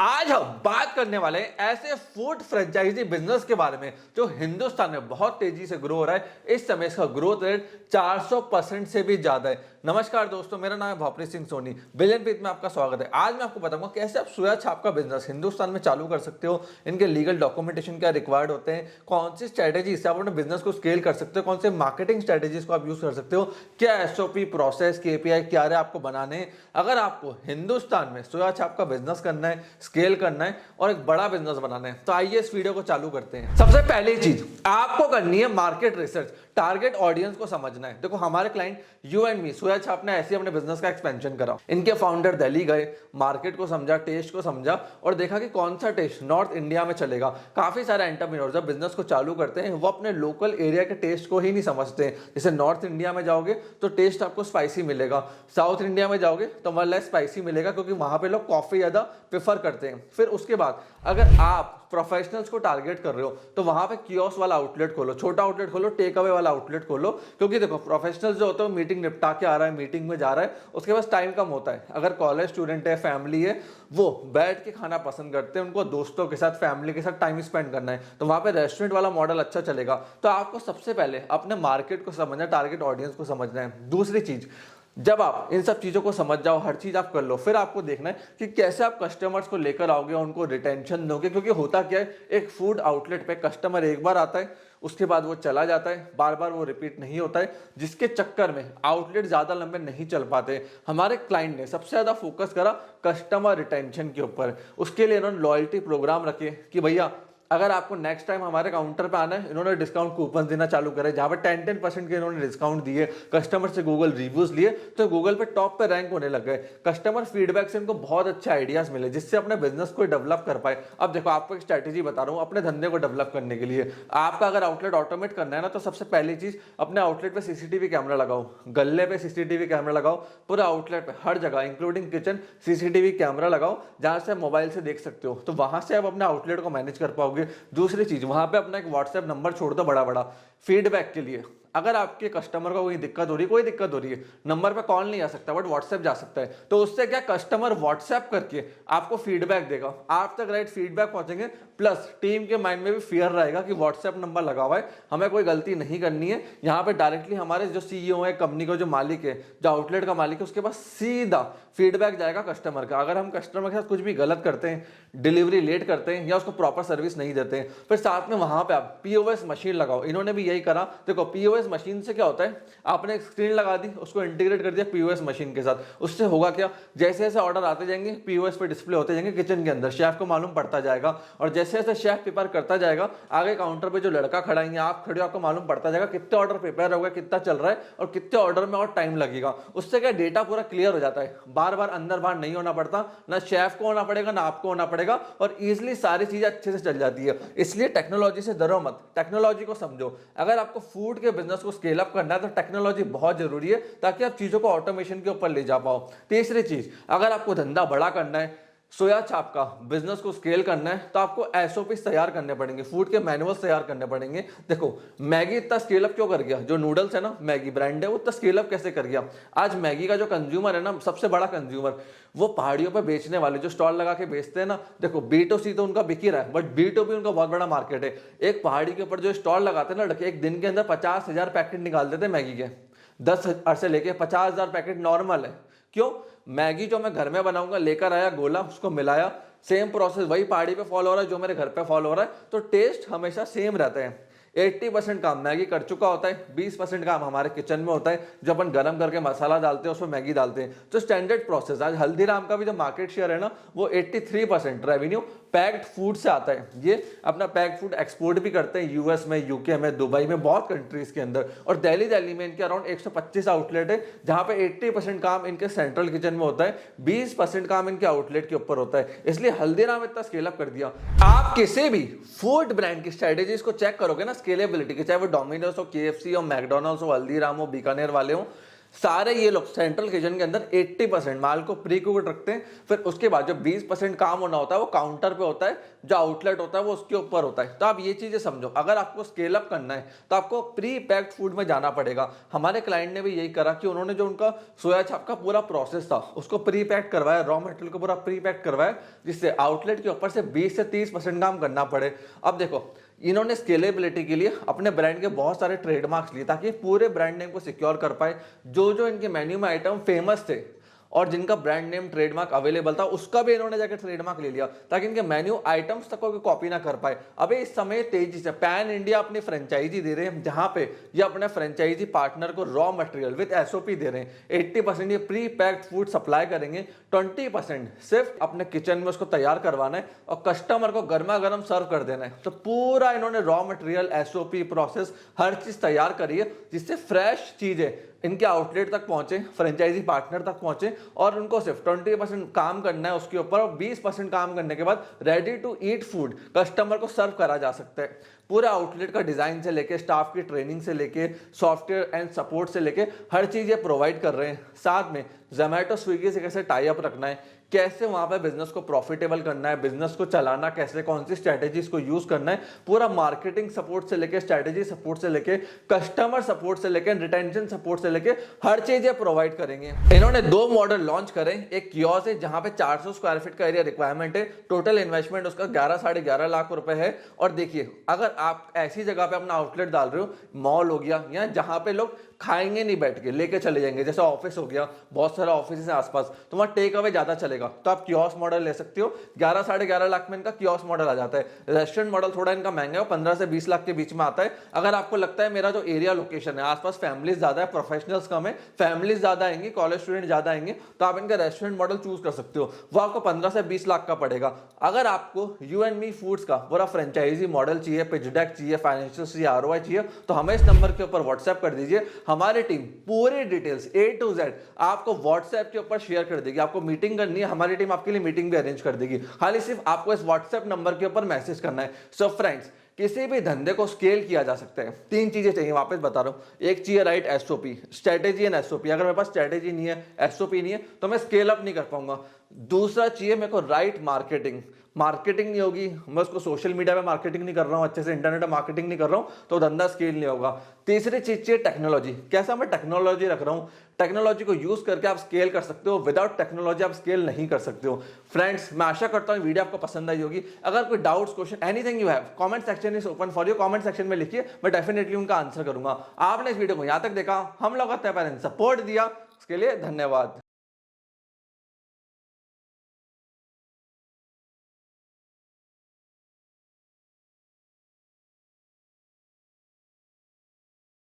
आज हम बात करने वाले हैं ऐसे फूड फ्रेंचाइजी बिजनेस के बारे में जो हिंदुस्तान में बहुत तेजी से ग्रो हो रहा है। इस समय इसका ग्रोथ रेट 400% से भी ज्यादा है। नमस्कार दोस्तों, मेरा नाम है भावप्रीत सिंह सोनी। बिलियन पीत में आपका स्वागत है। आज मैं आपको बताऊंगा कैसे आप सोया छाप का बिजनेस हिंदुस्तान में चालू कर सकते हो, इनके लीगल डॉक्यूमेंटेशन क्या रिक्वायर्ड होते हैं, कौन सी स्ट्रेटेजी से आप अपने बिजनेस को स्केल कर सकते हो, कौन से मार्केटिंग स्ट्रेटेजीज को आप यूज कर सकते हो, क्या एसओपी प्रोसेस केपीआई क्या है आपको बनाने हैं। अगर आपको हिंदुस्तान में सोया छाप का बिजनेस करना है, स्केल करना है और एक बड़ा बिजनेस बनाना है, तो आइए इस वीडियो को चालू करते हैं। सबसे पहली चीज आपको करनी है मार्केट रिसर्च, टारगेट ऑडियंस को समझना है। देखो हमारे क्लाइंट यू एंड मी सोया छाप ने ऐसे अपने बिजनेस का एक्सपेंशन करा। इनके फाउंडर दिल्ली गए, मार्केट को समझा, टेस्ट को समझा और देखा कि कौन सा टेस्ट नॉर्थ इंडिया में चलेगा। काफी सारे एंटरप्रेन्योर जब बिजनेस को चालू करते हैं वो अपने लोकल एरिया के टेस्ट को ही नहीं समझते हैं। जैसे नॉर्थ इंडिया में जाओगे तो टेस्ट आपको स्पाइसी मिलेगा, साउथ इंडिया में जाओगे तो वहां लेस स्पाइसी मिलेगा क्योंकि वहां पे लोग कॉफी ज्यादा प्रेफर करते हैं। फिर उसके बाद अगर आप प्रोफेशनल्स को टारगेट कर रहे हो तो वहां पे कियोस्क वाला आउटलेट खोलो, छोटा आउटलेट खोलो, टेक अवे वाला आउटलेट खोलो। क्योंकि देखो प्रोफेशनल्स जो होते हैं मीटिंग निपटा के आ रहा है, मीटिंग में जा रहा है, उसके पास टाइम कम होता है। अगर कॉलेज स्टूडेंट है, फैमिली है, वो बैठ के खाना पसंद करते हैं, उनको दोस्तों के साथ फैमिली के साथ टाइम स्पेंड करना है, तो वहां पे रेस्टोरेंट वाला मॉडल अच्छा चलेगा। तो आपको सबसे पहले अपने मार्केट को समझना है, टारगेट ऑडियंस को समझना है। दूसरी चीज, जब आप इन सब चीजों को समझ जाओ, हर चीज आप कर लो, फिर आपको देखना है कि कैसे आप कस्टमर्स को लेकर आओगे, उनको रिटेंशन दोगे। क्योंकि होता क्या है, एक फूड आउटलेट पे कस्टमर एक बार आता है, उसके बाद वो चला जाता है, बार बार वो रिपीट नहीं होता है, जिसके चक्कर में आउटलेट ज्यादा लंबे नहीं चल पाते। हमारे क्लाइंट ने सबसे ज्यादा फोकस करा कस्टमर रिटेंशन के ऊपर। उसके लिए इन्होंने लॉयल्टी प्रोग्राम रखे कि भैया अगर आपको नेक्स्ट टाइम हमारे काउंटर पे आना है, इन्होंने डिस्काउंट कूपन देना चालू करे जहां पे 10% के इन्होंने डिस्काउंट दिए। कस्टमर से गूगल रिव्यूज लिए तो गूगल पे टॉप पे रैंक होने लग गए। कस्टमर फीडबैक से इनको बहुत अच्छे आइडियाज मिले जिससे अपने बिजनेस को डेवलप कर पाए। अब देखो आपको एक स्ट्रेटेजी बता रहा हूँ अपने धंधे को डेवलप करने के लिए। आपका अगर आउटलेट ऑटोमेट करना है ना, तो सबसे पहली चीज अपने आउटलेट पे सीसीटीवी कैमरा लगाओ, गल्ले पे सीसीटीवी कैमरा लगाओ, पूरा आउटलेट पे हर जगह इंक्लूडिंग किचन सीसीटीवी कैमरा लगाओ जहां से मोबाइल से देख सकते हो। तो वहां से आप अपने आउटलेट को मैनेज कर पाओगे। दूसरी चीज, वहां पे अपना एक व्हाट्सएप नंबर छोड़ दो बड़ा बड़ा फीडबैक के लिए। अगर आपके कस्टमर को कोई दिक्कत हो रही है, नंबर पे कॉल नहीं आ सकता बट व्हाट्सएप जा सकता है, तो उससे क्या कस्टमर व्हाट्सएप करके आपको फीडबैक देगा, आप तक राइट फीडबैक पहुंचेंगे। प्लस टीम के माइंड में भी फियर रहेगा कि व्हाट्सएप नंबर लगा हुआ है, हमें कोई गलती नहीं करनी है। यहाँ पे डायरेक्टली हमारे जो सीईओ है, कंपनी का जो मालिक है, जो आउटलेट का मालिक है, उसके पास सीधा फीडबैक जाएगा कस्टमर का। अगर हम कस्टमर के साथ कुछ भी गलत करते हैं, डिलीवरी लेट करते हैं या उसको प्रॉपर सर्विस नहीं देते हैं, फिर साथ में वहां पे आप पीओएस मशीन लगाओ। इन्होंने भी यही करा। देखो पीओएस मशीन से क्या होता है, आपने एक स्क्रीन लगा दी, उसको इंटीग्रेट कर दिया पीओएस मशीन के साथ। उससे होगा क्या, जैसे जैसे ऑर्डर आते जाएंगे पीओएस पे डिस्प्ले होते जाएंगे किचन के अंदर, शेफ को मालूम पड़ता जाएगा। और जैसे जैसे शेफ प्रिपेयर करता जाएगा, आगे काउंटर पे जो लड़का खड़ा है, आप खड़े हो, आपको मालूम पड़ता जाएगा कितने ऑर्डर प्रिपेयर हो गए, कितना चल रहा है और कितने ऑर्डर में और टाइम लगेगा। उससे क्या डेटा पूरा क्लियर हो जाता है, बार बार अंदर बाहर नहीं होना पड़ता, ना शेफ को होना पड़ेगा ना आपको होना पड़ेगा, और इजिली सारी चीजें अच्छे से चल जाती है। इसलिए टेक्नोलॉजी से डरो मत, टेक्नोलॉजी को समझो। अगर आपको फूड के बिजनेस को स्केल अप करना है तो टेक्नोलॉजी बहुत जरूरी है ताकि आप चीजों को ऑटोमेशन के ऊपर ले जा पाओ। तीसरी चीज, अगर आपको धंधा बड़ा करना है, सोया छाप का बिजनेस को स्केल करना है, तो आपको एसओपीस तैयार करने पड़ेंगे, फूड के मैनुअल्स तैयार करने पड़ेंगे। देखो मैगी इतना स्केल अप क्यों कर गया, जो नूडल्स है ना, मैगी ब्रांड है, वो इतना स्केल अप कैसे कर गया। आज मैगी का जो कंज्यूमर है ना, सबसे बड़ा कंज्यूमर, वो पहाड़ियों पर बेचने वाले जो स्टॉल लगा के बेचते हैं ना, देखो B2C तो उनका बिक ही रहा है बट B2B उनका बहुत बड़ा मार्केट है। एक पहाड़ी के ऊपर जो स्टॉल लगाते हैं ना, एक दिन के अंदर 50,000 पैकेट निकाल देते हैं मैगी के, 10,000 से लेके 50,000 पैकेट नॉर्मल है। क्यों, मैगी जो मैं घर में बनाऊंगा, लेकर आया, गोला, उसको मिलाया, सेम प्रोसेस वही पहाड़ी पे फॉलो हो रहा है जो मेरे घर पे फॉलो हो रहा है, तो टेस्ट हमेशा सेम रहता है। 80% काम मैगी कर चुका होता है, 20% काम हमारे किचन में होता है, जो अपन गरम करके मसाला डालते हैं, उसमें मैगी डालते हैं। तो स्टैंडर्ड प्रोसेस। आज हल्दीराम का भी जो मार्केट शेयर है ना, वो 83% रेवेन्यू पैक्ड फूड से आता है। ये अपना पैक्ड फूड एक्सपोर्ट भी करते हैं यूएस में, यूके में, दुबई में, बहुत कंट्रीज के अंदर। और दिल्ली में इनके अराउंड 125 आउटलेट है, जहां पे 80% काम इनके सेंट्रल किचन में होता है, 20% काम इनके आउटलेट के ऊपर होता है। इसलिए हल्दीराम इतना स्केल अप कर दिया। आप किसी भी फूड ब्रांड की स्ट्रेटेजीज को चेक करोगे ना, स्केलेबिलिटी की, चाहे वो डोमिनोज हो, केएफसी हो, मैकडोनल्ड्स हो, हल्दीराम हो, बीकानेर वाले हो, सारे ये लोग सेंट्रल किचन के अंदर 80% माल को प्री कुक्ड रखते हैं, फिर उसके बाद जो 20% काम होना होता है वो काउंटर पे होता है, जो आउटलेट होता है वो उसके ऊपर होता है। तो आप ये चीजें समझो, अगर आपको स्केल अप करना है तो आपको प्री पैक्ड फूड में जाना पड़ेगा। हमारे क्लाइंट ने भी यही करा कि उन्होंने जो उनका सोया चाप का पूरा प्रोसेस था उसको प्री पैक्ड करवाया, रॉ मटेरियल को पूरा प्री पैक्ड करवाया, जिससे आउटलेट के ऊपर से 20 से 30% काम करना पड़े। अब देखो, इन्होंने स्केलेबिलिटी के लिए अपने ब्रांड के बहुत सारे ट्रेडमार्क्स लिए ताकि पूरे ब्रांड नेम को सिक्योर कर पाए। जो जो इनके मेन्यू में आइटम फेमस थे और जिनका ब्रांड नेम ट्रेडमार्क अवेलेबल था उसका भी इन्होंने जाकर ट्रेडमार्क ले लिया ताकि इनके मेन्यू आइटम्स तक को कॉपी ना कर पाए। अबे इस समय तेजी से पैन इंडिया अपनी फ्रेंचाइजी दे रहे हैं, जहां पे ये अपने फ्रेंचाइजी पार्टनर को रॉ मटेरियल विद एसओपी दे रहे हैं। 80% ये प्री पैक्ड फूड सप्लाई करेंगे, 20% सिर्फ अपने किचन में उसको तैयार करवाना है और कस्टमर को गर्मा गर्म सर्व कर देना है। तो पूरा इन्होंने रॉ मटेरियल, एसओपी, प्रोसेस हर चीज तैयार करी है, जिससे फ्रेश चीजें इनके आउटलेट तक पहुंचे, फ्रेंचाइजी पार्टनर तक पहुंचे और उनको सिर्फ 20% काम करना है उसके ऊपर, और 20% काम करने के बाद ready to eat food customer को सर्व करा जा सकता है। पूरे आउटलेट का डिजाइन से लेके, स्टाफ की ट्रेनिंग से लेके, सॉफ्टवेयर एंड सपोर्ट से लेके हर चीज ये प्रोवाइड कर रहे हैं। साथ में जोमेटो, स्विगी से कैसे टाई अप रखना है, कैसे वहां पे बिजनेस को प्रॉफिटेबल करना है, बिजनेस को चलाना कैसे, कौन सी स्ट्रेटेजीज को यूज करना है, पूरा मार्केटिंग सपोर्ट से लेके, स्ट्रेटेजी सपोर्ट से लेके, कस्टमर सपोर्ट से लेके, रिटेंशन सपोर्ट से लेके हर चीज ये प्रोवाइड करेंगे। इन्होंने 2 मॉडल लॉन्च करे, एक कियोस्क है जहां पे 400 स्क्वायर फीट का एरिया रिक्वायरमेंट है, टोटल इन्वेस्टमेंट उसका 11 साढ़े 11 लाख रुपए है। और देखिए, अगर आप ऐसी जगह पे अपना आउटलेट डाल रहे हो, मॉल हो गया या जहां पे लोग खाएंगे नहीं बैठ के, लेके चले जाएंगे, जैसे ऑफिस हो गया, बहुत सारे ऑफिस है आसपास, तो वहां टेक अवे ज्यादा चलेगा, तो आप कियोस्क मॉडल ले सकते हो। 11 साढ़े 11 लाख में इनका कियोस्क मॉडल आ जाता है। रेस्टोरेंट मॉडल थोड़ा इनका महंगा है, 15 से 20 लाख के बीच में आता है। अगर आपको लगता है मेरा जो एरिया लोकेशन है आसपास फैमिलीज ज्यादा है, प्रोफेशनल्स कम है, फैमिलीज ज्यादा आएंगी, कॉलेज स्टूडेंट ज्यादा आएंगे, तो आप इनका रेस्टोरेंट मॉडल चूज कर सकते हो। वो आपको 15 से 20 लाख का पड़ेगा। अगर आपको यू एंड मी फूड्स का पूरा फ्रेंचाइजी मॉडल चाहिए, पिच डेक चाहिए, फाइनेंशियल चाहिए, आरओआई चाहिए, तो हमें इस नंबर के ऊपर व्हाट्सएप कर दीजिए। हमारी टीम पूरी डिटेल्स A to Z आपको व्हाट्सएप के ऊपर शेयर कर देगी। आपको मीटिंग करनी है, हमारी टीम आपके लिए मीटिंग भी अरेंज कर देगी। खाली सिर्फ आपको इस व्हाट्सएप नंबर के ऊपर मैसेज करना है। सो फ्रेंड्स, किसी भी धंधे को स्केल किया जा सकता है, 3 चीजें चाहिए, वापस बता रहा हूं। एक चाहिए right SOP, strategy and SOP. अगर मेरे पास स्ट्रेटेजी नहीं है, एसओपी नहीं है, तो मैं स्केल अप नहीं कर पाऊंगा। दूसरा चाहिए मेरे को राइट मार्केटिंग। मार्केटिंग नहीं होगी, मैं उसको सोशल मीडिया पे मार्केटिंग नहीं कर रहा हूं, अच्छे से इंटरनेट पे मार्केटिंग नहीं कर रहा हूं, तो धंधा स्केल नहीं होगा। तीसरी चीज चाहिए टेक्नोलॉजी। कैसा मैं टेक्नोलॉजी रख रहा हूं, टेक्नोलॉजी को यूज करके आप स्केल कर सकते हो, विदाउट टेक्नोलॉजी आप स्केल नहीं कर सकते हो। फ्रेंड्स, मैं आशा करता हूं वीडियो आपको पसंद आई होगी। अगर कोई doubts, question, anything you have, comment section is open for you. Comment section में लिखिए, मैं डेफिनेटली उनका आंसर करूंगा। आपने इस वीडियो को यहां तक देखा, हम लोग सपोर्ट दिया, उसके लिए धन्यवाद।